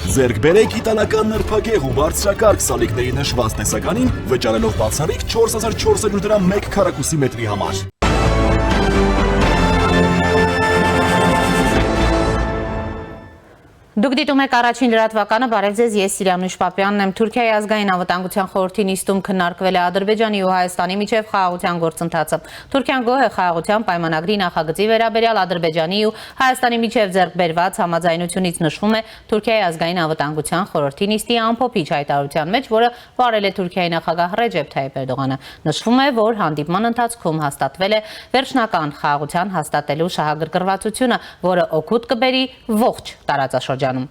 Ձեռք բերեք իտալական նրբագեղ ու բարձրակարգ սալիկների նշված տեսականին, վճարելով բացառիկ 4400 դրամ 1 քառակուսի մետրի համար։ Դուք դիտում եք առաջին լրատվականը, բարև ձեզ, ես Սիրիանուշ Պապյանն եմ։ Թուրքիայի ազգային անվտանգության խորհրդի նիստում քննարկվել է Ադրբեջանի ու Հայաստանի միջև խաղաղության գործընթացը։ Թուրքիան գոհ է խաղաղության պայմանագրի նախագծի վերաբերյալ Ադրբեջանի ու Հայաստանի միջև ձեռք բերված համաձայնությունից նշվում է Թուրքիայի ազգային անվտանգության խորհրդի նիստի ամփոփիչ հայտարարության մեջ, որը վարել է Թուրքիայի նախագահ Ռեջեփ Թայիփ Էրդողանը։ Նշվում է, որ հանդիպման ընթացքում հաստատվել է վերջնական խաղաղության հաստատելու շահագրգռվածությունը, որը օգուտ կբերի ողջ տարածաշրջանում։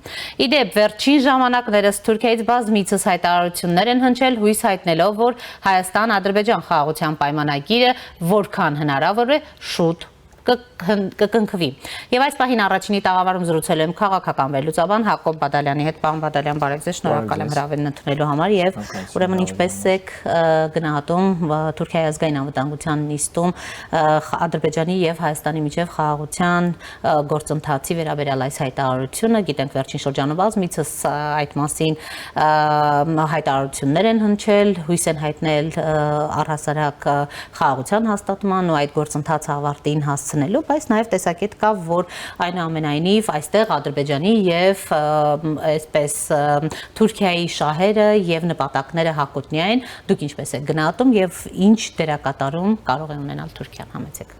Իդեպ վերջին ժամանակներս Թուրքիայից բազմիցս հայտարարություններ են հնչել, հույս հայտնելով, որ Հայաստան-Ադրբեջան խաղաղության պայմանագիրը որքան հնարավոր է շուտ կկնքվի։ Եվ այս պահին առաջինի տաղավարում զրուցել եմ քաղաքական վերլուծաբան Հակոբ Բադալյանի հետ։ Պարոն Բադալյան, բարև ձեզ, շնորհակալ եմ հրավերն ընդունելու համար եւ ուրեմն ինչպես եք գնահատում Թուրքիայի ազգային անվտանգության նիստում Ադրբեջանի եւ Հայաստանի միջև խաղաղության գործընթացի վերաբերյալ այս հայտարարությունը, գիտենք վերջին շրջանում բազմիցս այդ մասին հայտարարություններ են հնչել, հույս են հայտնել առհասարակ խաղաղության հաստատման ու այդ գործընթացը ավարտին հասցնելու, բայց նաև տեսակետ կա, որ այնուամենայնիվ այստեղ Ադրբեջանի եւ այսպես Թուրքիայի շահերը եւ նպատակները հակոտնյա են։ Դուք ինչպես եք գնահատում եւ ինչ դերակատարում կարող է ունենալ Թուրքիան, համեցեք։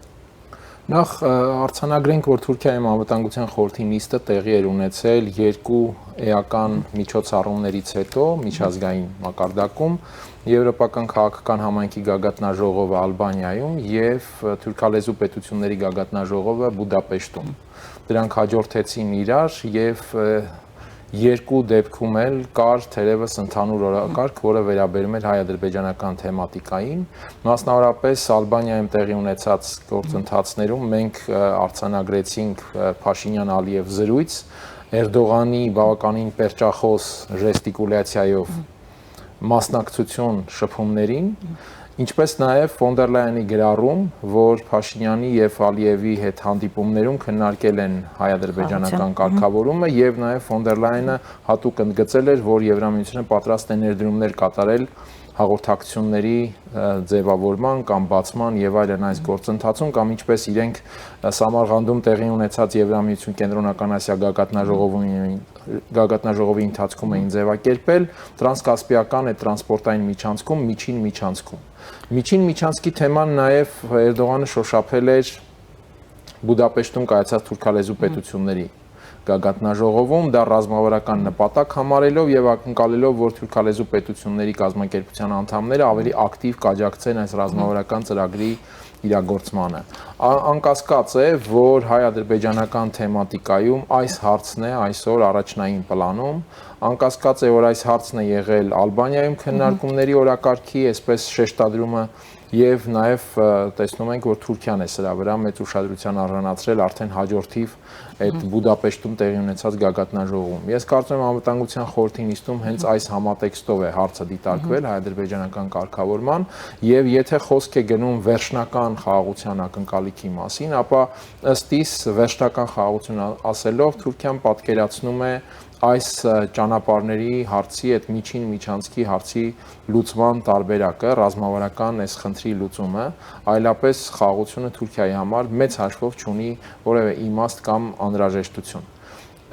Նախ արձանագրենք, որ Թուրքիայի անվտանգության խորհրդի նիստը տեղի էր ունեցել երկու էական միջոցառումներից հետո միջազգային մակարդակում Եվրոպական քաղաքական համայնքի գագաթնաժողովը Ալբանիայում եւ թուրքալեզու պետությունների գագաթնաժողովը Բուդապեշտում։ Դրանք հաջորդեցին իրար եւ երկու դեպքում էլ կար թերևս ընդհանուր օրակարգ, որը վերաբերում էր հայ-ադրբեջանական թեմատիկային, մասնավորապես Ալբանիայում տեղի ունեցած գործընթացներում մենք արձանագրեցինք Փաշինյան-Ալիև զրույց, Էրդողանի բավականին պերճախոս ժեստիկուլյացիայով մասնակցություն շփումներին, ինչպես նաև ֆոն դեր Լայենի գրառում, որ Փաշինյանի եւ Ալիևի հետ հանդիպումներում քննարկել են հայ-ադրբեջանական կարգավորումը եւ նաև ֆոն դեր Լայենը հատուկ ընդգծել էր, որ Եվրամիությունը պատրաստ է ներդրումներ կատարել հաղորդակցությունների ձևավորման կամ բացման եւ այլն այս գործընթացում կամ ինչպես իրենք Սամարղանդում տեղի ունեցած Եվրամիություն Կենտրոնական Ասիա գագաթնաժողովի ընթացքում էին ձևակերպել տրանսկասպիական այդ տրանսպորտային միջանցքում միջին միջանցքի թեման նաև Էրդողանը շոշափել էր Բուդապեշտում կայացած թուրքալեզու պետությունների գագաթնաժողովում, դա ռազմավարական նպատակ համարելով եւ ակնկալելով, որ թուրքալեզու պետությունների կազմակերպության անդամները ավելի ակտիվ կաջակցեն այս ռազմավարական ծրագրի իրագործմանը։ Անկասկած է, որ հայ-ադրբեջանական թեմատիկայում այս հարցն է այսօր առաջնային պլանում, անկասկած է, որ այս հարցն է եղել Ալբանիայում քննարկումների օրակարգի, այսպես շեշտադրումը եւ նաեւ տեսնում ենք, որ Թուրքիան է սրա վրա մեծ ուշադրության արժանացրել արդեն հաջորդիվ այդ Բուդապեշտում տեղի ունեցած գագաթնաժողովում։ Ես կարծում եմ անվտանգության խորհրդի նիստում հենց այս համատեքստով է հարցը դիտարկվել հայ-ադրբեջանական կարգավորման եւ եթե խոսք է գնում վերջնական խաղաղության ակնկալիքի մասին, ապա ըստ իս վերջնական խաղաղություն ասելով Թուրքիան պատկերացնում է այս ճանապարհների հարցի, այդ միջին միջանցքի հարցի լուծման տարբերակը, ռազմավարական այս խնդրի լուծումը, այլապես խաղաղությունը Թուրքիայի համար մեծ հաշվով չունի որևէ իմաստ կամ անհրաժեշտություն։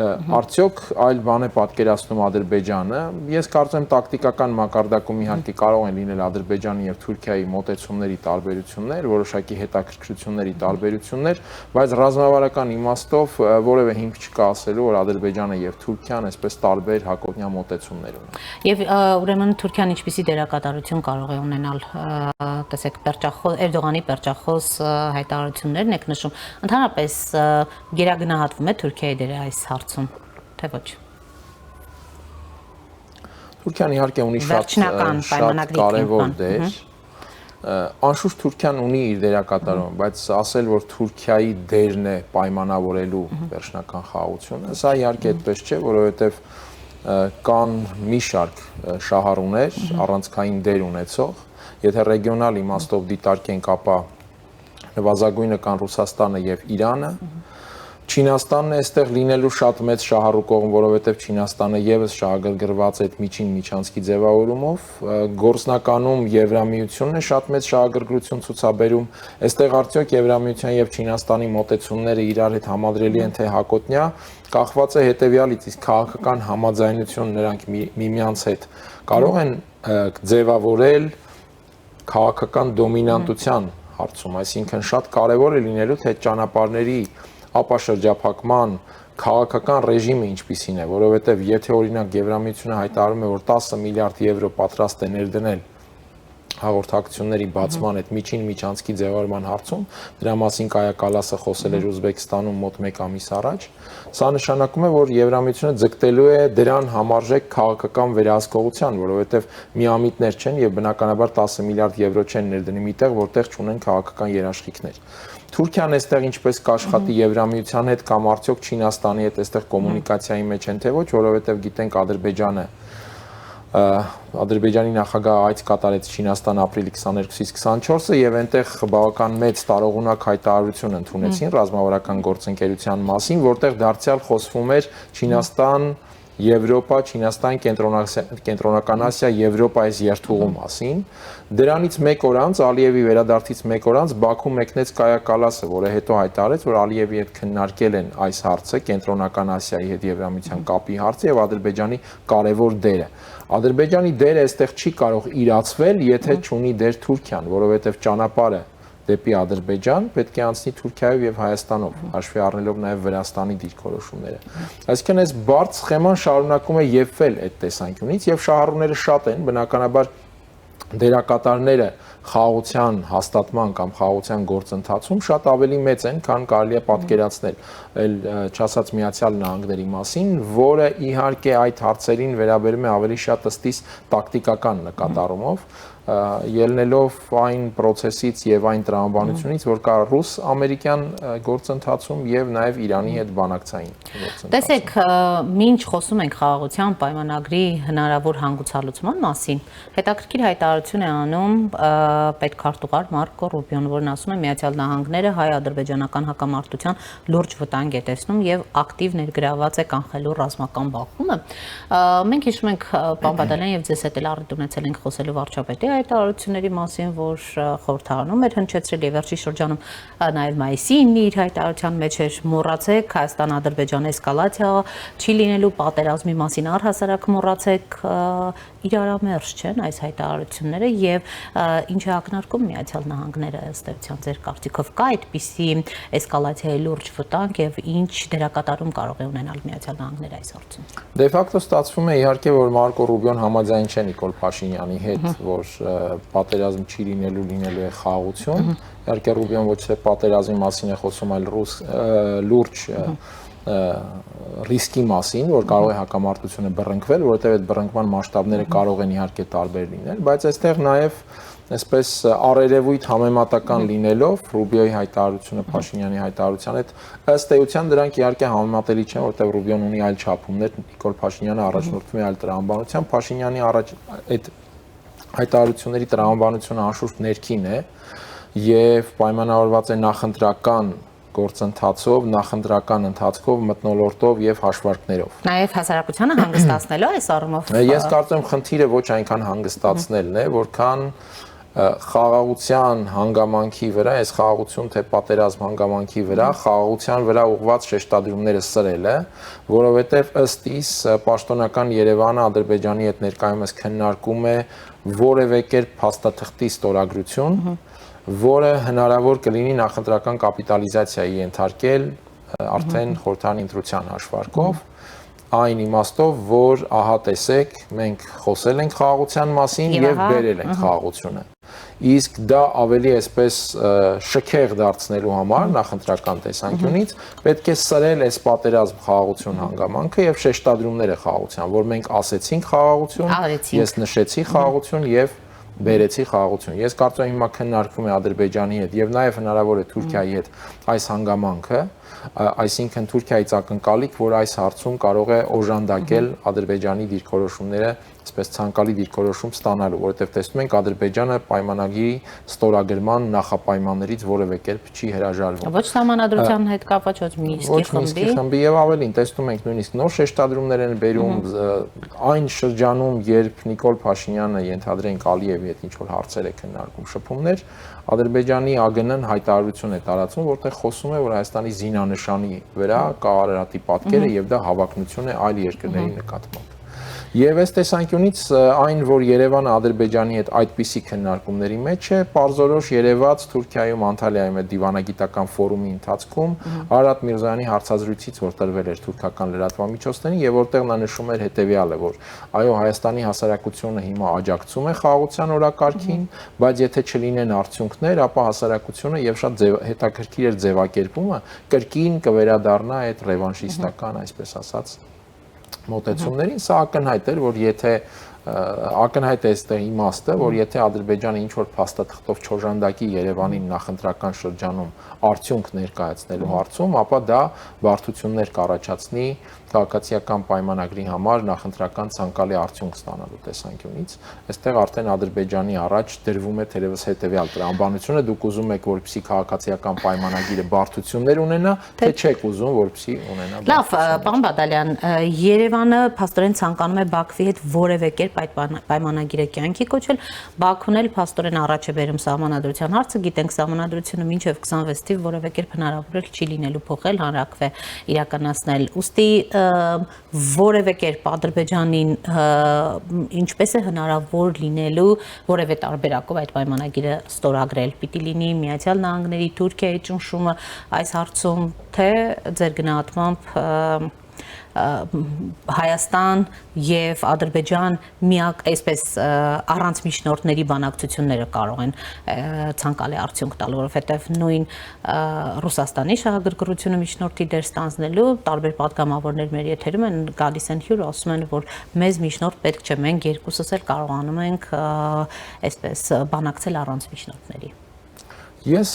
Արդյոք այլ բան է պատկերացնում Ադրբեջանը։ Ես կարծում եմ տակտիկական մակարդակում իհարկե կարող են լինել Ադրբեջանի եւ Թուրքիայի մոտեցումների տարբերություններ, որոշակի հետաքրքրությունների տարբերություններ, բայց ռազմավարական իմաստով որևէ հիմք չկա ասելու, որ Ադրբեջանը եւ Թուրքիան այսպես տարբեր հակոտնյա մոտեցումներ ունեն։ Եվ ուրեմն Թուրքիան ինչպիսի դերակատարություն կարող է ունենալ, տեսեք, Էրդողանի պերճախոս հայտարարություններն եք նշում, ընդհանրապես գերագնահատվում է Թուրքիայի դերը այս հարցում, թե ոչ։ Թուրքիան իհարկե ունի շատ կարևոր դեր։ Անշուշտ Թուրքիան ունի իր դերակատարումը, բայց ասել, որ Թուրքիայի դերն է պայմանավորելու վերջնական խաղաղությունը, սա իհարկե այդպես չէ, որովհետև կան մի շարք շահառուներ, առանցքային դեր ունեցող, եթե ռեգիոնալ իմաստով դիտարկենք, ապա նվազագույնը կան Ռուսաստանը եւ Իրանը, Չինաստանն է այստեղ լինելու շատ մեծ շահառուկողն, որովհետև Չինաստանը եւս շահագրգռված է այդ միջին միջանցքի ձևավորումով, գործնականում Եվրամիությունն է շատ մեծ շահագրգռություն ցուցաբերում, այստեղ արդյոք Եվրամիության եւ Չինաստանի մոտեցումները իրար հետ համադրելի են թե հակոտնյա, կախված է հետեւյալից, իսկ քաղաքական համաձայնություն նրանք միմյանց հետ կարող են ձևավորել քաղաքական դոմինանտության հարցում, այսինքն շատ կարևոր է լինելու թե ճանապարհների ապաշրջափակման քաղաքական ռեժիմը ինչպիսին է, որովհետև եթե օրինակ Եվրամիությունը հայտարարում է, որ 10 միլիարդ եվրո պատրաստ է ներդնել հաղորդակցությունների բացման այդ միջին միջանցքի ձևավորման հարցում, դրա մասին Կայա Կալասը խոսել էր Ուզբեկստանում մոտ 1 ամիս առաջ, սա նշանակում է, որ Եվրամիությունը ձգտելու է դրան համարժեք քաղաքական վերահսկողության, որովհետև միամիտներ չեն եւ բնականաբար 10 միլիարդ եվրո չեն ներդնի միտեղ, որտեղ չունեն քաղաքական երաշխիքներ։ Թուրքիան այստեղ ինչպես կաշխատի Եվրամիության հետ կամ արդյոք Չինաստանի հետ այստեղ կոմունիկացիայի մեջ են թե ոչ, որովհետև գիտենք Ադրբեջանի նախագահը այց կատարեց Չինաստան ապրիլի 22-ից 24-ը եւ այնտեղ բավական մեծ տարողունակ հայտարարություն ընդունեցին ռազմավարական գործընկերության մասին, որտեղ դարձյալ խոսվում էր Չինաստան, Եվրոպա, Չինաստան, Կենտրոնական Ասիա, Եվրոպա այս երթուղու մասին։ Դրանից մեկ օր անց Ալիևի վերադարձից մեկ օր անց Բաքու մեկնեց Կայա Կալասը, որը հետո հայտարարեց, որ Ալիևի հետ քննարկել են այս հարցը, Կենտրոնական Ասիայի հետ Եվրամիության կապի հարցը եւ Ադրբեջանի կարևոր դերը։ Ադրբեջանի դերը այստեղ չի կարող իրացվել, եթե չունի դեր Թուրքիան, որովհետև ճանապարհը դեպի Ադրբեջան պետք է անցնի Թուրքիայով եւ Հայաստանով, հաշվի առնելով նաեւ Վրաստանի դիրքորոշումները։ Այսինքն այս բարդ սխեման շարունակում է եփվել այդ տեսանկյունից եւ շահառուները շատ են, բնականաբար դերակատարները խաղաղության հաստատման կամ խաղաղության գործընթացում շատ ավելի մեծ են, քան կարելի է պատկերացնել, այլ չասած Միացյալ Նահանգների մասին, որը իհարկե այդ հարցերին վերաբերում է ավելի շատ ըստիս տակտիկական նկատառումով, ելնելով այն process-ից եւ այն տրամաբանությունից, որ կա ռուս-ամերիկյան գործընթացում եւ նաեւ Իրանի հետ բանակցային գործընթացում։ Տեսեք, մինչ խոսում ենք խաղաղության պայմանագրի հնարավոր հանգուցալուծման մասին, հետաքրքիր հայտարարություն է անում պետքարտուղար Մարկո Ռուբիոն, որն ասում է Միացյալ Նահանգները հայ-ադրբեջանական հակամարտության լուրջ վտանգ է տեսնում եւ ակտիվ ներգրաված է կանխելու ռազմական բախումը։ Մենք հիշում ենք պարոն Բադալյան եւ ձեզ հետ էլ առիթ ունեցել ենք խոսելու վարչապետի հայտարարությունների մասին, որ խորհրդարանում էր հնչեցրել եւ վերջի շրջանում նաեւ մայիսի 9-ի իր հայտարարության մեջ էր մոռացեք Հայաստան-Ադրբեջան էսկալացիա չի լինելու պատերազմի մասին առհասարակ մոռացեք, իրարամերժ չեն այս հայտարարությունները եւ ինչ է ակնարկում Միացյալ Նահանգները ըստ էության ձեր կարծիքով կա այդպիսի էսկալացիայի լուրջ վտանգ եւ ինչ դերակատարում կարող է ունենալ Միացյալ Նահանգները այս հարցում։ Դե ֆակտո ստացվում է իհարկե, որ Մարկո Ռուբիոն համաձայն չէ Նիկոլ Փաշինյանի հետ, որ պատերազմ չի լինելու է խաղաղություն։ Իհարկե Ռուբիոն ոչ թե պատերազմի մասին է խոսում, այլ լուրջ ռիսկի մասին, որ կարող է հակամարտությունը բռնկվել, որովհետև այդ բռնկման մասշտաբները կարող են իհարկե տարբեր լինել, բայց այստեղ նաև այսպես առերևույթ համեմատական լինելով Ռուբիոյի հայտարարությունը Փաշինյանի հայտարարության հետ ըստ էության դրանք իհարկե համեմատելի չեն, որտեղ Ռուբիոն ունի այլ չափումներ, Նիկոլ Փաշինյանը առաջնորդում է այլ տրամաբանությամբ, Փաշինյանի այդ հայտարարությունների տրամաբանությունը անշուշտ ներքին է եւ պայմանավորված է նախընտրական գործընթացով, նախընտրական ընթացքով, մթնոլորտով եւ հաշվարկներով։ Նաեւ հասարակությանը հանգստացնելու այս առումով։ Ես կարծում եմ խնդիրը ոչ այնքան հանգստացնելն է, որքան խաղաղության հանգամանքի վրա, այս խաղաղություն թե պատերազմ հանգամանքի վրա, խաղաղության վրա ուղղված շեշտադրումները սրելը, որովհետև ըստ իս պաշտոնական Երևանը Ադրբեջանի հետ ներկայումս քննարկում է որևէ կերպ փաստաթղթի ստորագրություն, որը հնարավոր կլինի նախընտրական կապիտալիզացիայի ենթարկել արդեն խորհրդարանի ընտրության հաշվարկով, այն իմաստով, որ ահա տեսեք, մենք խոսել ենք խաղաղության մասին եւ բերել ենք խաղաղությունը։ Իսկ դա ավելի այսպես շքեղ դարձնելու համար նախընտրական տեսանկյունից պետք է սրել այս պատերազմ խաղաղություն հանգամանքը եւ շեշտադրումները խաղաղության, որ մենք ասեցինք խաղաղություն, ես նշեցի խաղաղություն եւ բերեցի խաղաղություն։ Ես կարծում եմ հիմա քննարկվում է Ադրբեջանի հետ եւ նաեւ հնարավոր է Թուրքիայի հետ այս հանգամանքը, այսինքն Թուրքիայից ակնկալիք, որ այս հարցում կարող է օժանդակել Ադրբեջանի դիրքորոշումները, այսպես ցանկալի դիրքորոշում ստանալու, որովհետև տեսնում ենք Ադրբեջանը պայմանագիրի ստորագրման նախապայմաններից որևէ կերպ չի հրաժարվում։ Ոչ սահմանադրության հետ կապված, ոչ Մինսկի խմբի եւ ավելին տեսնում ենք նույնիսկ նոր շեշտադրումներ են բերում այն շրջանում, երբ Նիկոլ Փաշինյանը ենթադրենք Ալիևի հետ ինչ որ հարցեր է քննարկում, շփումներ, Ադրբեջանի ԱԳՆ-ն հայտարարություն է տարածում, որտեղ խոսում է, որ Հայաստանի զինանշանի վրա կա Արարատի պատկերը եւ դա հավակնություն է այլ երկրների նկատմամբ։ Եվ այս տեսանկյունից այն, որ Երևանը Ադրբեջանի հետ այդպիսի քննարկումների մեջ է, պարզորոշ երևաց Թուրքիայում Անտալիայում այդ դիվանագիտական ֆորումի ընթացքում Արարատ Միրզոյանի հարցազրույցից, որ տրվել էր թուրքական լրատվամիջոցներին եւ որտեղ նա նշում էր հետեւյալը, որ այո, Հայաստանի հասարակությունը հիմա աջակցում է խաղաղության օրակարգին, բայց եթե չլինեն արդյունքներ, ապա հասարակությունը եւ շատ հետաքրքիր էր ձևակերպումը կրկին կվերադառնա այդ ռևանշիստական, այսպես ասած, մոտեցումներին, սա ակնհայտ էր, որ եթե ակնհայտ է այստեղ իմաստը, որ եթե Ադրբեջանը ինչ որ փաստաթղթով չօժանդակի Երևանին նախընտրական շրջանում արդյունք ներկայացնելու հարցում, ապա դա բարդություններ կառաջացնի քաղաքացիական պայմանագրի համար նախընտրական ցանկալի արդյունք ստանալու տեսանկյունից։ Այստեղ արդեն Ադրբեջանի առաջ դրվում է թերևս հետեւյալ տրամաբանությունը, դուք ուզում եք, որպեսզի քաղաքացիական պայմանագիրը բարդություններ ունենա, թե չեք ուզում, որպեսզի ունենա։ Լավ, պարոն Բադալյան, Երևանը փաստորեն ցանկանում է Բաքվի հետ որևէ կերպ այդ պայմանագիրը կյանքի կոչել, Բաքուն էլ փաստորեն առաջ է բերում սահմանադրության հարցը, գիտենք սահմանադրությունը մինչև 26 թիվ որևէ կերպ հնարավոր չի լինելու փոխել, հանրակրվե իրականացնել։ Ուստի որևէ կերպ Ադրբեջանին ինչպես է հնարավոր լինելու որևէ տարբերակով այդ պայմանագիրը ստորագրել, պիտի լինի Միացյալ Նահանգների, Թուրքիայի ճնշումը այս հարցում, թե ձեր գնահատմամբ Հայաստան եւ Ադրբեջան միակ այսպես առանց միջնորդների բանակցությունները կարող են ցանկալի արդյունք տալ, որովհետեւ նույն Ռուսաստանի շահագրգռությունը միջնորդի դեր ստանձնելու տարբեր պատգամավորներ մեր եթերում են գալիս են հյուր, ասում են, որ մեզ միջնորդ պետք չէ, մենք երկուսս էլ կարողանում ենք այսպես բանակցել առանց միջնորդների։ Ես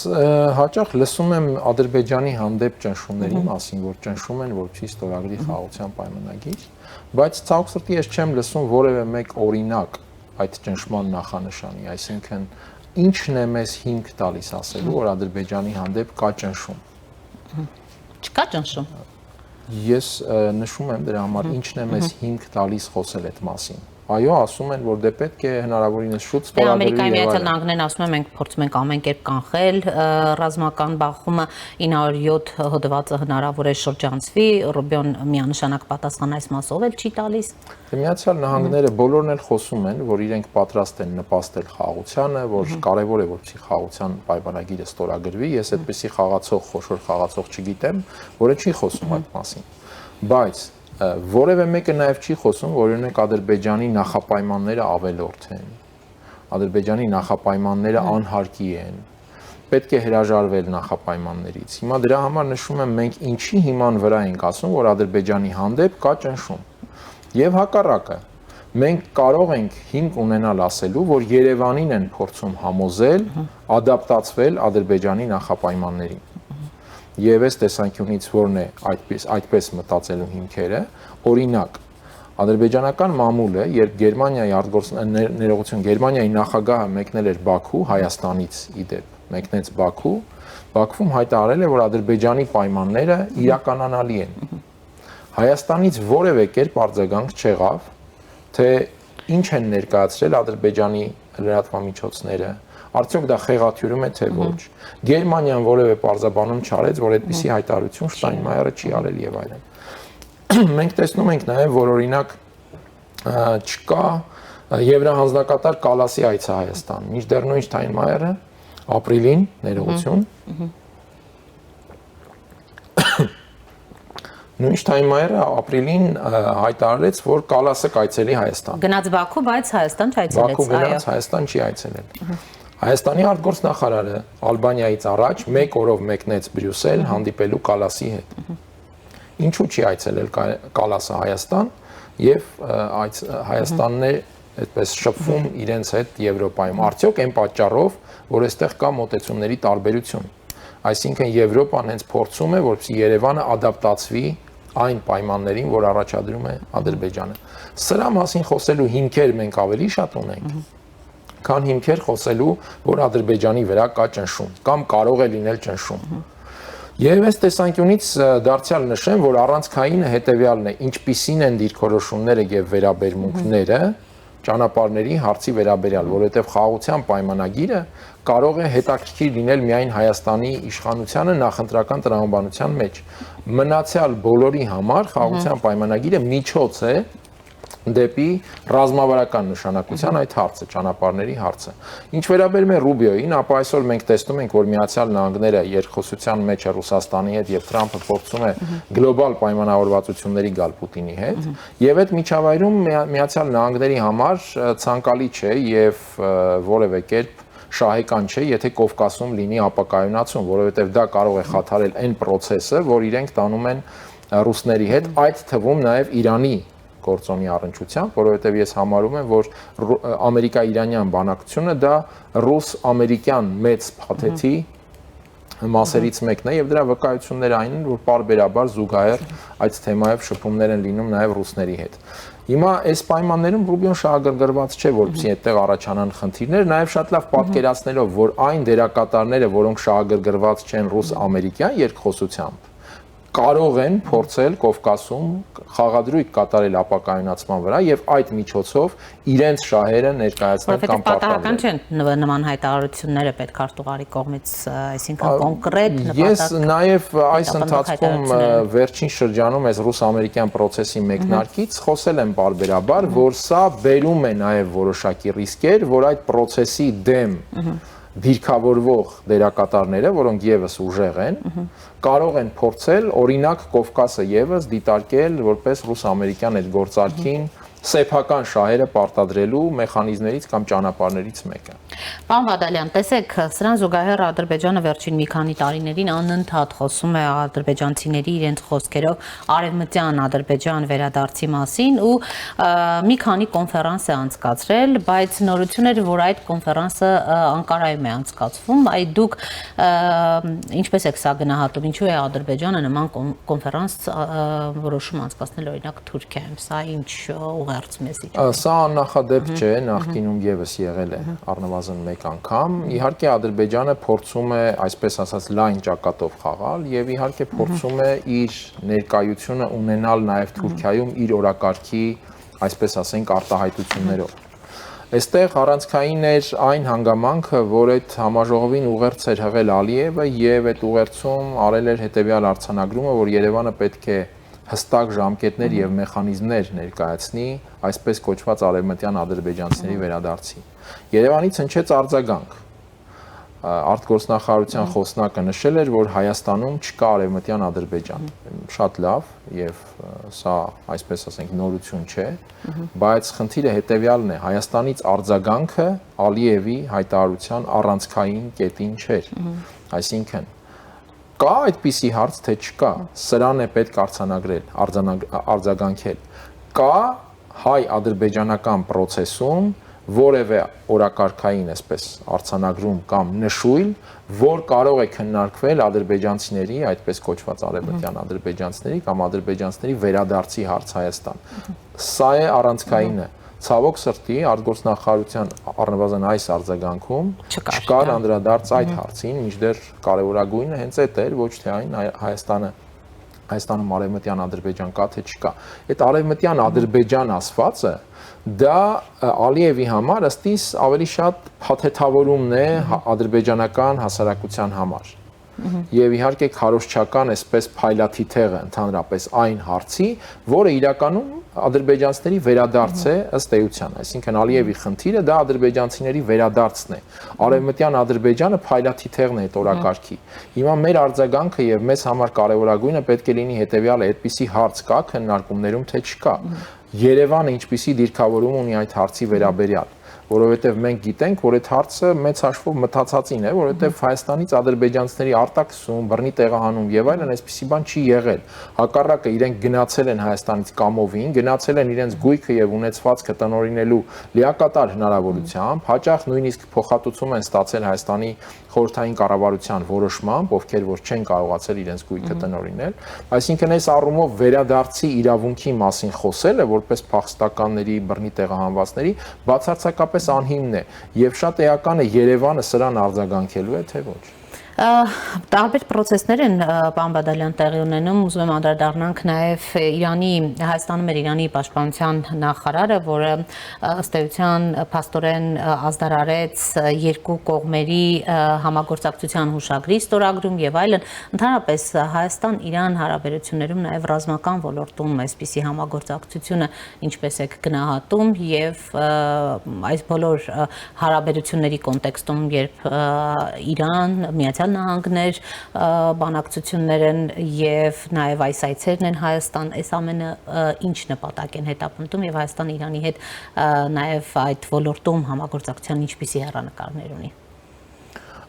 հաճախ լսում եմ Ադրբեջանի հանդեպ ճնշումների մասին, որ ճնշում են, որպեսզի ստորագրի խաղաղության պայմանագիր, բայց ցավոք սրտի ես չեմ լսում որևէ մեկ օրինակ այդ ճնշման նախանշանի, այսինքն ինչն է մեզ հիմք տալիս ասելու, որ Ադրբեջանի հանդեպ կա ճնշում։ Չկա ճնշում։ Ես նշում եմ դրա համար ինչն է մեզ հիմք տալիս խոսել այդ մասին։ Այո, ասում են, որ դե պետք է հնարավորինս շուտ ստորագրվի։ Ամերիկայի Միացյալ Նահանգներն ասում են, մենք փորձում ենք ամեն կերպ կանխել ռազմական բախումը, 907 հոդվածը հնարավոր է շրջանցվի, Ռուբիոն միանշանակ պատասխան այս մասով էլ չի տալիս։ Միացյալ Նահանգները բոլորն էլ խոսում են, որ իրենք պատրաստ են նպաստել խաղաղությանը, որ կարևոր է, որպեսզի խաղաղության պայմանագիրը ստորագրվի։ Ես այդպիսի խաղացող, խոշոր խաղացող չգիտեմ, որը չի խոսում այդ մասին։ Բայց որևէ մեկը նաև չի խոսում, որ օրինակ Ադրբեջանի նախապայմանները ավելորդ են։ Ադրբեջանի նախապայմանները անհարկի են։ Պետք է հրաժարվել նախապայմաններից։ Հիմա դրա համար նշում եմ մենք ինչի հիման վրա ենք ասում, որ Ադրբեջանի հանդեպ կա ճնշում։ Եվ հակառակը, մենք կարող ենք հիմք ունենալ ասելու, որ Երևանին են փորձում համոզել ադապտացվել Ադրբեջանի նախապայմաններին։ Եվ այս տեսանկյունից որն է այդպես մտածելու հիմքերը, օրինակ, ադրբեջանական մամուլը, երբ Գերմանիայի ներողություն, Գերմանիայի նախագահը մեկնել էր Բաքու, Հայաստանից իդեպ, մեկնեց Բաքու, Բաքվում հայտարարել է, որ Ադրբեջանի պայմանները իրականանալի են։ Հայաստանից որևէ կերպ արձագանք չեղավ, թե ինչ են ներկայացրել Ադրբեջանի լրատվամիջոցները, արդյոք դա խեղաթյուրում է թե ոչ։ Գերմանիան որևէ պարզաբանում չարեց, որ այդպիսի հայտարարություն Շտայնմայերը չի արել եւ այլն։ Մենք տեսնում ենք նաեւ, որ օրինակ չկա Եվրահանձնակատար Կալասի այցը Հայաստան։ Մինչդեռ նույն Շտայնմայերը ապրիլին ներողություն Նույն Շտայնմայերը ապրիլին հայտարարեց, որ Կալասը կայցելի Հայաստան։ Գնաց Բաքու, բայց Հայաստան չայցելեց։ Բաքու գնաց, Հայաստան չի այցելել։ Հայաստանի արտգործնախարարը Ալբանիայից առաջ 1 օրով մեկնեց Բրյուսել հանդիպելու Կալասի հետ։ Ինչու չի այցելել Կալասը Հայաստան եւ Հայաստանն է այդպես շփվում իրենց հետ Եվրոպայում։ Արդյոք այն պատճառով, որ այստեղ կա մոտեցումների տարբերություն։ Այսինքն Եվրոպան հենց փորձում է, որպեսզի Երևանը ադապտացվի այն պայմաններին, որ առաջադրում է Ադրբեջանը։ Սրա մասին խոսելու հիմքեր մենք ավելի շատ ունենք, քան հիմքեր խոսելու, որ Ադրբեջանի վրա կա ճնշում կամ կարող է լինել ճնշում։ Եվ այս տեսանկյունից դարձյալ նշեմ, որ առանցքայինը հետևյալն է, ինչպիսին են դիրքորոշումները եւ վերաբերմունքները ճանապարհների հարցի վերաբերյալ, որովհետեւ խաղաղության պայմանագիրը կարող է հետաքրքիր լինել միայն Հայաստանի իշխանությանը նախընտրական տրամաբանության մեջ։ Մնացյալ բոլորի համար խաղաղության պայմանագիրը միջոց է դեպի ռազմավարական նշանակության այդ հարցը, ճանապարհների հարցը։ Ինչ վերաբերում է Ռուբիոյին, ապա այսօր մենք տեսնում ենք, որ Միացյալ Նահանգները երկխոսության մեջ է Ռուսաստանի հետ եւ Թրամփը փորձում է գլոբալ պայմանավորվածությունների գալ Պուտինի հետ, եւ այդ միջավայրում Միացյալ Նահանգների համար ցանկալի չէ եւ որևէ կերպ շահեկան չէ, եթե Կովկասում լինի ապակայունացում, որովհետեւ դա կարող է խաթարել այն process-ը, որ իրենք տանում են ռուսների հետ, այդ թվում նաեւ Իրանի գործոնի առնչությամբ, որովհետև ես համարում եմ, որ ամերիկա-իրանյան բանակցությունը դա ռուս-ամերիկյան մեծ փաթեթի մասերից մեկն է եւ դրա վկայությունները այն են, որ պարբերաբար զուգահեռ այդ թեմայով շփումներ են լինում նաեւ ռուսների հետ։ Հիմա այս պայմաններում Ռուբիոն շահագրգռված չէ, որպեսզի այդտեղ առաջանան խնդիրներ, նաեւ շատ լավ պատկերացնելով, որ այն դերակատարները, որոնք շահագրգռված չեն ռուս-ամերիկյան երկխոսությամբ, կարող են փորձել Կովկասում խաղադրույք կատարել ապակայունացման վրա եւ այդ միջոցով իրենց շահերը ներկայացնել կամ պարտադրել։ Պատահական չեն նման հայտարարությունները պետքարտուղարի կողմից, այսինքն կոնկրետ նպատակ։ Ես նաեւ այս ընթացքում վերջին շրջանում այս ռուս-ամերիկյան process-ի մեկնարկից խոսել եմ բարբերաբար, որ սա բերում է նաեւ որոշակի ռիսկեր, որ այդ process-ի դեմ դիրքավորվող դերակատարները, որոնք եւս ուժեղ են, կարող են փորձել օրինակ Կովկասը եւս դիտարկել որպես ռուս-ամերիկյան այդ գործարքին սեփական շահերը պարտադրելու մեխանիզմներից կամ ճանապարհներից մեկը։ Պարոն Բադալյան, տեսեք, սրան զուգահեռ Ադրբեջանը վերջին մի քանի տարիներին անընդհատ խոսում է ադրբեջանցիների իրենց խոսքերով արևմտյան Ադրբեջան վերադարձի մասին ու մի քանի կոնֆերանս է անցկացրել, բայց նորությունն էր, որ այդ կոնֆերանսը Անկարայում է անցկացվում, այդ դուք ինչպես եք սա գնահատում, ինչու է Ադրբեջանը նման կոնֆերանս որոշում անցկացնել օրինակ Թուրքիայում, սա ինչ Սա աննախադեպ չէ, նախկինում եւս եղել է առնվազն մեկ անգամ։ Իհարկե Ադրբեջանը փորձում է, այսպես ասած, լայն ճակատով խաղալ եւ իհարկե փորձում է իր ներկայությունը ունենալ նաեւ Թուրքիայում իր օրակարգի, այսպես ասենք, արտահայտություններով։ Այստեղ առանցքային էր այն հանգամանքը, որ այդ համաժողովին ուղերձ էր հղել Ալիևը եւ այդ ուղերձում արել էր հետեւյալ արձանագրումը, որ Երևանը պետք է հստակ ժամկետներ եւ մեխանիզմներ ներկայացնի այսպես կոչված արևմտյան ադրբեջանցիների վերադարձի։ Երևանից հնչեց արձագանք։ Արտգործնախարարության խոսնակը նշել էր, որ Հայաստանում չկա արևմտյան Ադրբեջան։ Շատ լավ եւ սա, այսպես ասենք, նորություն չէ, բայց խնդիրը հետեւյալն է. Հայաստանից արձագանքը Ալիևի հայտարարության առանցքային կետին չէր։ Այսինքն կա այդպիսի հարց, թե չկա, սրան է պետք արձանագրել, արձագանքել։ Կա հայ-ադրբեջանական process-ում որևէ օրակարգային, այսպես, արձանագրում կամ նշույլ, որ կարող է քննարկվել ադրբեջանցիների, այդպես կոչված արևմտյան ադրբեջանցիների կամ ադրբեջանցիների վերադարձի հարց Հայաստան։ Սա է առանցքայինը։ Ցավոք սրտի արտգործնախարարության առնվազն այս արձագանքում չկար անդրադարձ այդ հարցին, մինչդեռ կարևորագույնը հենց այդ էր, ոչ թե այն Հայաստանում արևմտյան Ադրբեջան կա թե չկա։ Այդ արևմտյան Ադրբեջան ասվածը դա Ալիևի համար ըստ իս ավելի շատ փաթեթավորումն է ադրբեջանական հասարակության համար։ Եվ իհարկե քարոզչական այսպես փայլաթիթեղը ընդհանրապես այն հարցի, որը իրականում ադրբեջանցիների վերադարձ է ըստ էության, այսինքն Ալիևի խնդիրը դա ադրբեջանցիների վերադարձն է։ Արևմտյան Ադրբեջանը փայլաթիթեղն է այդ օրակարգի։ Հիմա մեր արձագանքը եւ մեզ համար կարևորագույնը պետք է լինի հետեւյալը, այդպիսի հարց կա քննարկումներում թե չկա։ Երևանը ինչպիսի դիրքավորում ունի այդ հարցի վերաբերյալ։ որովհետև մենք գիտենք, որ այդ հարցը մեծ հաշվով մտածածին է, որովհետև Հայաստանից ադրբեջանցիների արտաքսում, բռնի տեղահանում եւ այլն այսպիսի բան չի եղել։ Հակառակը իրենք գնացել են Հայաստանից կամովին, գնացել են իրենց գույքը եւ ունեցվածքը տնօրինելու լիակատար հնարավորությամբ, հաճախ նույնիսկ փոխհատուցում են ստացել Հայաստանի խորհրդային կառավարության որոշմամբ, ովքեր որ չեն կարողացել իրենց գույքը տնօրինել, այսինքն այս առումով վերադարձի իրավունքի մասին խոսելը որպես փախստականների բռնի տեղահանվածների բացարձակապես անհիմն է եւ շատ էական է Երևանը սրան արձագանքելու է թե ոչ։ Տարբեր process-ներ են պարոն Բադալյան տեղի ունենում, ուզում եմ անդրադառնանք նաև Հայաստանում էր Իրանի պաշտպանության նախարարը, որը ըստ էության փաստորեն ազդարարեց երկու կողմերի համագործակցության հուշագրի ստորագրում եւ այլն, ընդհանրապես Հայաստան-Իրան հարաբերություններում նաև ռազմական ոլորտում այսպիսի համագործակցությունը ինչպես է գնահատում եւ այս բոլոր հարաբերությունների կոնտեքստում, երբ Իրան, Միացյալ Նահանգներ բանակցություններ են եւ նաեւ այս այցերն են Հայաստան, այս ամենը ինչ նպատակ են հետապնդում եւ Հայաստանը Իրանի հետ նաեւ այդ ոլորտում համագործակցության ինչպիսի հեռանկարներ ունի։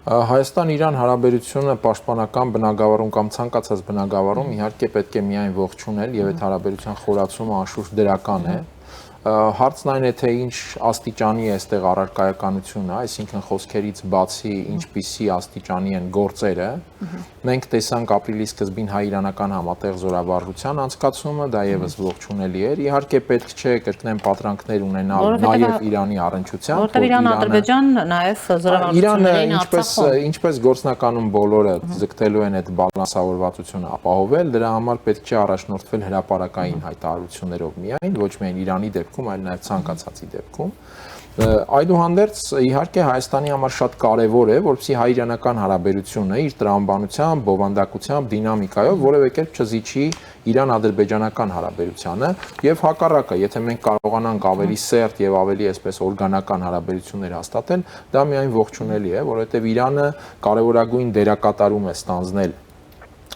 Հայաստան-Իրան հարաբերությունը պաշտպանական բնագավառում կամ ցանկացած բնագավառում իհարկե պետք է միայն ողջունել եւ այդ հարաբերության խորացումը անշուշտ դրական է։ Հարցն այն է, թե ինչ աստիճանի է այստեղ առարկայականությունը, այսինքն խոսքերից բացի ինչպիսի աստիճանի են գործերը։ Մենք տեսանք ապրիլի սկզբին հայ-իրանական համատեղ զորավարժության անցկացումը, դա եւս ողջունելի էր։ Իհարկե պետք չէ կրկնեն պատրանքներ ունենալ նաեւ Իրանի առընչությամբ, որտեղ Իրան-Ադրբեջան նաեւ զորավարժություններին Իրանը ինչպես գործնականում բոլորը ձգտելու են այդ բալանսավորվածությունը ապահովել, դրա համար պետք չէ առաջնորդվել հրապարակային հայտարարություններով միայն, ոչ միայն Իրանի դեպքում, այլ նաև ցանկացածի դեպքում։ Այդուհանդերձ իհարկե Հայաստանի համար շատ կարևոր է, որպեսզի հայ-իրանական հարաբերությունը իր տրամաբանությամբ, բովանդակությամբ, դինամիկայով որևէ կերպ չզիջի Իրան-ադրբեջանական հարաբերությանը եւ հակառակը, եթե մենք կարողանանք ավելի սերտ եւ ավելի այսպես օրգանական հարաբերություններ հաստատել, դա միայն ողջունելի է, որովհետեւ Իրանը կարևորագույն դերակատարում է ստանձնել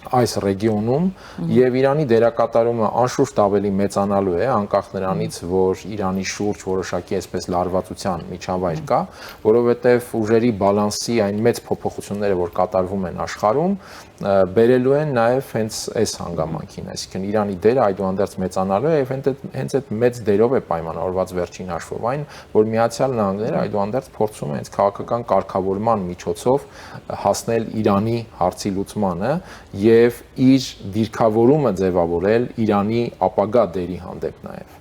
այս ռեգիոնում եւ Իրանի դերակատարումը անշուշտ ավելի մեծանալու է անկախ նրանից, որ Իրանի շուրջ որոշակի այսպես լարվածության միջավայր կա, որովհետեւ ուժերի բալանսի այն մեծ փոփոխությունները, որ կատարվում են աշխարհում, բերելու են նաեւ հենց այս հանգամանքին, այսինքն Իրանի դերը այդուհանդերձ մեծանալու է եւ հենց այդ մեծ դերով է պայմանավորված վերջին հաշվով այն, որ Միացյալ Նահանգները այդուհանդերձ փորձում են քաղաքական կարգավորման միջոցով հասնել Իրանի հարցի լուծմանը եւ իր դիրքավորումը ձևավորել Իրանի ապագա դերի հանդեպ նաեւ։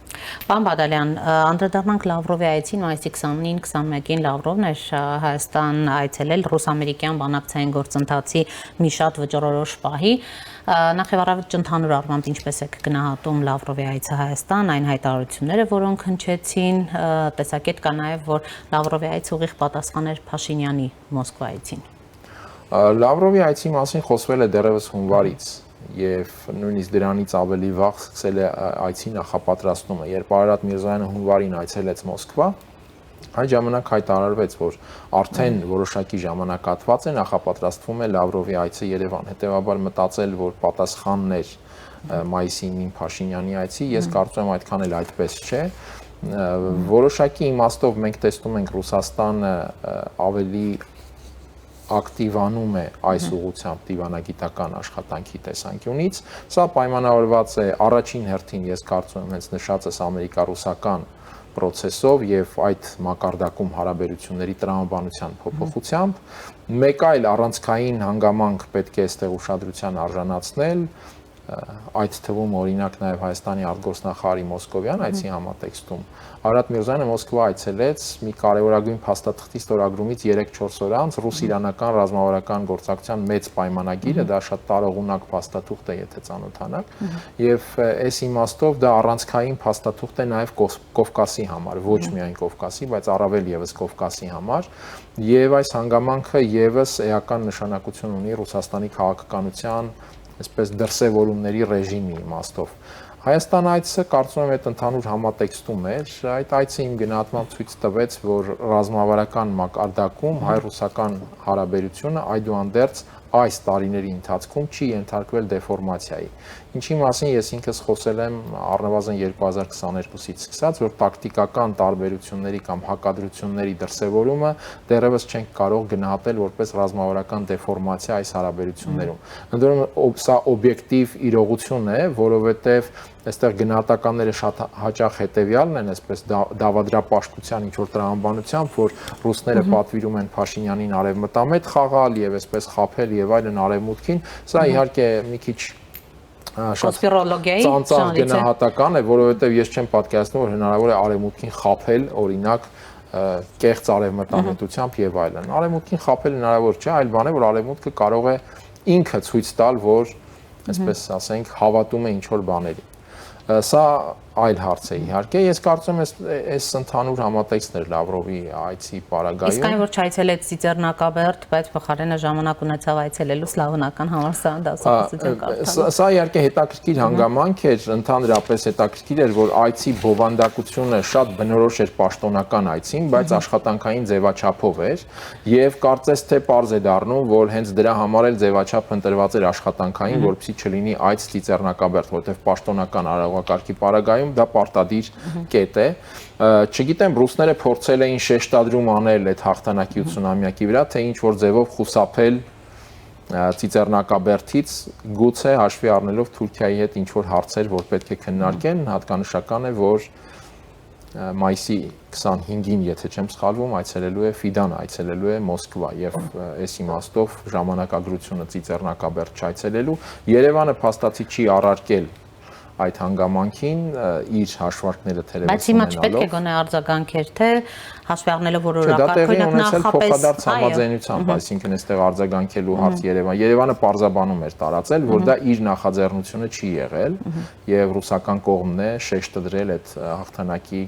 Պարոն Բադալյան, անդրադառնանք Լավրովի այցին, մայիսի 29-21-ին Լավրովն էր Հայաստան այցելել ռուս-ամերիկյան բանակցային գործընթացի մի շատ վճռորոշ պահի։ Նախ եւ առավոտ ընդհանուր առմամբ ինչպես եք գնահատում Լավրովի այցը Հայաստան, այն հայտարարությունները, որոնք հնչեցին, տեսակետ կա նաեւ, որ Լավրովի այցը ուղիղ պատասխան էր Փաշինյանի Մոսկվա այցին։ Լավրովի այցի մասին խոսվել է դեռևս հունվարից եւ նույնիսկ դրանից ավելի վաղ սկսել է այցի նախապատրաստումը, երբ Արարատ Միրզոյանը հունվարին այցելեց Մոսկվա, այդ ժամանակ հայտարարվեց, որ արդեն որոշակի ժամանակատված է նախապատրաստվում է Լավրովի այցը Երևան, հետեւաբար մտածել, որ պատասխանն էր մայիսի 9-ին Փաշինյանի այցի, ես կարծում եմ այդքան էլ այդպես չէ։ Որոշակի իմաստով մենք տեսնում ենք Ռուսաստանը ավելի ակտիվանում է այս ուղղությամբ դիվանագիտական աշխատանքի տեսանկյունից, սա պայմանավորված է առաջին հերթին, ես կարծում եմ, հենց նշածս ամերիկա-ռուսական process-ով եւ այդ մակարդակում հարաբերությունների տրամաբանության փոփոխությամբ, մեկ այլ առանցքային հանգամանք պետք է այստեղ ուշադրության արժանացնել, այդ թվում օրինակ նաև Հայաստանի արտգործնախարարի Մոսկովյան այցի համատեքստում Արարատ Միրզոյանը Մոսկվա այցելեց մի կարևորագույն փաստաթղթի ստորագրումից 3-4 օր անց ռուս-իրանական ռազմավարական գործակցության մեծ պայմանագիրը, դա շատ տարողունակ փաստաթուղթ է, եթե ծանոթանաք, եւ այս իմաստով դա առանցքային փաստաթուղթ է նաև Կովկասի համար, ոչ միայն Կովկասի, բայց առավել եւս Կովկասի համար, եւ այս հանգամանքը եւս էական նշանակություն ունի Ռուսաստանի քաղաքականության այսպես դրսևորումների ռեժիմի իմաստով։ Հայաստան այցը կարծում եմ այդ ընդհանուր համատեքստում էր, այդ այցը իմ գնահատմամբ ցույց տվեց, որ ռազմավարական մակարդակում հայ-ռուսական հարաբերությունը այդուհանդերձ այս տարիների ընթացքում չի ենթարկվել դեֆորմացիայի։ Ինչի մասին ես ինքս խոսել եմ առնվազն 2022-ից սկսած, որ տակտիկական տարբերությունների կամ հակադրությունների դրսևորումը դեռևս չենք կարող գնահատել որպես ռազմավարական դեֆորմացիա այս հարաբերություններում։ Ընդ որում սա օբյեկտիվ իրողություն է, որովհետև այստեղ գնահատականները շատ հաճախ հետևյալն են, այսպես դավադրապաշտության ինչ-որ տրամաբանությամբ, որ ռուսները պատվիրում են Փաշինյանին արևմտամետ խաղալ եւ այսպես խաբել եւ այլն արևմուտքին, սա իհարկե մի քիչ կոնսպիրոլոգիայի ծանծաղ գնահատական է, որովհետեւ ես չեմ պատկերացնում, որ հնարավոր է արևմուտքին խաբել, օրինակ կեղծ արևմտամետությամբ եւ այլն։ Արևմուտքին խաբել հնարավոր չէ, այլ բան է, որ արևմուտքը կարող է ինքը ցույց տալ, որ այսպես ասենք հավատում է ինչ-որ բաների։ Սա այլ հարց է իհարկե, ես կարծում եմ այս ընդհանուր համատեքստն էր Լավրովի այցի պարագայում։ Իսկ այն որ չայցելեց Ծիծեռնակաբերդ, բայց փոխարենը ժամանակ ունեցավ այցելելու սլավոնական համալսարան դասախոսություն կարդալ։ Սա իհարկե հետաքրքիր հանգամանք էր, ընդհանրապես հետաքրքիր էր, որ այցի բովանդակությունը շատ բնորոշ էր պաշտոնական այցին, բայց աշխատանքային ձևաչափով էր, եւ կարծես թե պարզ է դառնում, որ հենց դրա համար էլ ձևաչափ ընտրված էր աշխատանքային, որպեսզի չլինի այց Ծիծեռնակաբերդ, որտեղ պաշտոնական արարողակարգի պարագայում դա պարտադիր կետ է։ Չգիտեմ, ռուսները փորձել էին շեշտադրում անել այդ հաղթանակի 80-ամյակի վրա, թե ինչ որ ձևով խուսափել Ծիծեռնակաբերդից, գուցե հաշվի առնելով Թուրքիայի հետ ինչ որ հարցեր, որ պետք է քննարկեն, հատկանշական է, որ մայիսի 25-ին, եթե չեմ սխալվում, այցելելու է Ֆիդան, այցելելու է Մոսկվա եւ այս իմաստով ժամանակագրությունը Ծիծեռնակաբերդ չայցելելու Երևանը փաստացի չի առարկել այդ հանգամանքին իր հաշվարկները թերևս ունենալով։ Բայց հիմա չպետք է գոնե արձագանքեր, թե հաշվի առնելով որ օրակարգույնը նախապես փոխադարձ համաձայնությամբ, այսինքն այստեղ արձագանքելու հարց Երևանը պարզաբանում էր տարածել, որ դա իր նախաձեռնությունը չի եղել եւ ռուսական կողմն է շեշտը դրել այդ հաղթանակի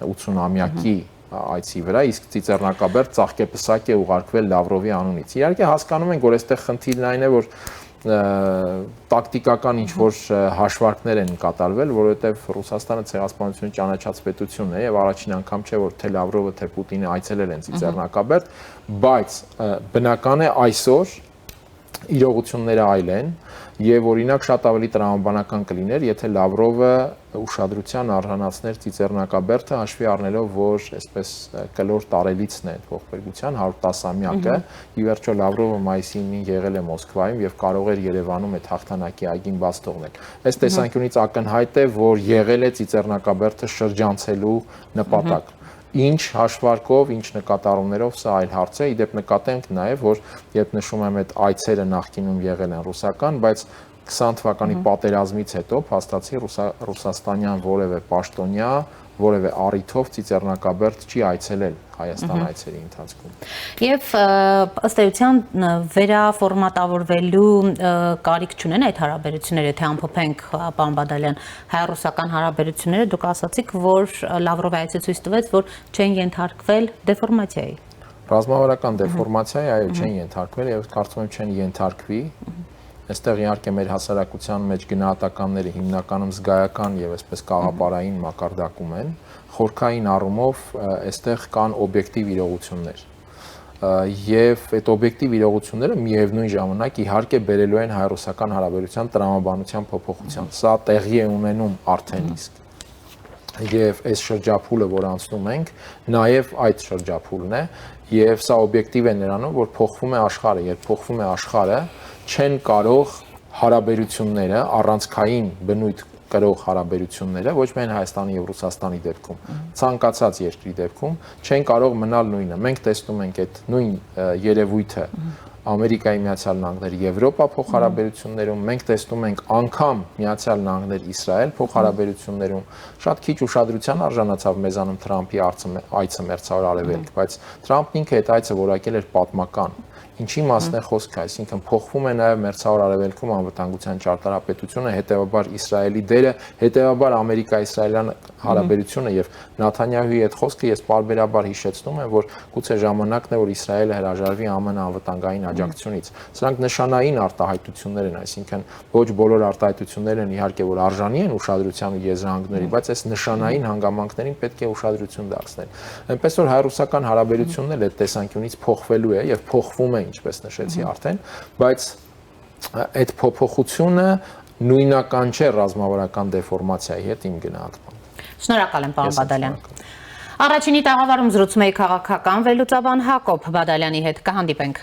80-ամյակի այցի վրա, իսկ Ծիծեռնակաբերդ ծաղկեպսակ է ուղարկվել Լավրովի անունից։ Իհարկե հասկանում ենք, որ այստեղ խնդիրն այն է, որ տակտիկական ինչ-որ հաշվարկներ են կատարվել, որովհետև Ռուսաստանը ցեղասպանությունը ճանաչած պետություն է եւ առաջին անգամ չէ, որ թե Լավրովը, թե Պուտինը այցելել են Ծիծեռնակաբերդ, բայց բնական է այսօր իրողությունները այլ են եւ օրինակ շատ ավելի տրամաբանական կլիներ, եթե Լավրովը ուշադրության արժանացներ Ծիծեռնակաբերդը, հաշվի առնելով, որ այսպես կլոր տարելիցն է այդ ողբերգության 110-ամյակը, ի վերջո Լավրովը մայիսի 9-ին եղել է Մոսկվայում եւ կարող էր Երևանում այդ հաղթանակի այգին բաց թողնել։ Այս տեսանկյունից ակնհայտ է, որ եղել է Ծիծեռնակաբերդը շրջանցելու նպատակ։ Ինչ հաշվարկով, ինչ նկատառումներով, սա այլ հարց է։ Իդեպ նկատենք նաև, որ երբ նշում եմ այդ այցերը նախկինում եղել են ռուսական, բայց 20 թվականի պատերազմից հետո փաստացի ռուսաստանյան որևէ պաշտոնյա, որևէ առիթով Ծիծեռնակաբերդ չի այցելել Հայաստան այցերի ընթացքում։ Եվ ըստ էության վերաֆորմատավորվելու կարիք չունեն այդ հարաբերությունները, թե ամփոփենք պարոն Բադալյան, հայ-ռուսական հարաբերությունները, դուք ասացիք, որ Լավրովի այցը ցույց տվեց, որ չեն ենթարկվել դեֆորմացիայի։ Ռազմավարական դեֆորմացիայի, այո, չեն ենթարկվել եւ կարծում եմ չեն ենթարկվի։ Այստեղ իհարկե մեր հասարակության մեջ գնահատականները հիմնականում զգայական եւ այսպես կաղապարային մակարդակում են, խորքային առումով այստեղ կան օբյեկտիվ իրողություններ։ Եվ այդ օբյեկտիվ իրողությունները միևնույն ժամանակ իհարկե բերելու են հայ-ռուսական հարաբերության տրամաբանության փոփոխության։ Սա տեղի է ունենում արդեն իսկ։ Եվ այս շրջափուլը, որ անցնում ենք, նաև այդ շրջափուլն է, եւ սա օբյեկտիվ է նրանով, որ փոխվում է աշխարհը, երբ փոխվում է աշխարհը, չեն կարող հարաբերությունները, առանցքային բնույթ կրող հարաբերությունները, ոչ միայն Հայաստանի եւ Ռուսաստանի դեպքում, ցանկացած երկրի դեպքում, չեն կարող մնալ նույնը։ Մենք տեսնում ենք այդ նույն երևույթը Ամերիկայի Միացյալ Նահանգների Եվրոպա փոխհարաբերություններում, մենք տեսնում ենք անգամ Միացյալ Նահանգներ Իսրայել փոխհարաբերություններում, շատ քիչ ուշադրության արժանացավ մեզանում Թրամփի այցը Մերձավոր Արևելք, բայց Թրամփն ինքը այդ այցը որակել էր պատմական։ Ինչի մասն է խոսքը, այսինքն փոխվում է նաև Մերձավոր Արևելքում անվտանգության ճարտարապետությունը, հետեւաբար Իսրայելի դերը, հետեւաբար Ամերիկա-իսրայելյան հարաբերությունը եւ Նաթանյահուի այդ խոսքը ես պարբերաբար հիշեցնում եմ, որ գուցե ժամանակն է, որ Իսրայելը հրաժարվի ԱՄՆ անվտանգային աջակցությունից։ Սրանք նշանային արտահայտություններ են, այսինքն ոչ բոլոր արտահայտություններն են իհարկե որ արժանի են ուշադրության ու եզրահանգների, բայց այս նշանային հանգամանքներին պետք է ուշադրություն դարձնել։ Այնպես որ հայ-ռուսական հարաբերությունն էլ այդ տեսանկյունից փոխվելու է եւ փոխվում փոխվում է, ինչպես նշեցի արդեն, բայց այդ փոփոխությունը նույնական չէ ռազմավարական դեֆորմացիայի հետ իմ գնահատմամբ։ Շնորհակալ եմ, պարոն Բադալյան։ Առաջինի տաղավարում զրուցում էի քաղաքական վերլուծաբան Հակոբ Բադալյանի հետ, կհանդիպենք։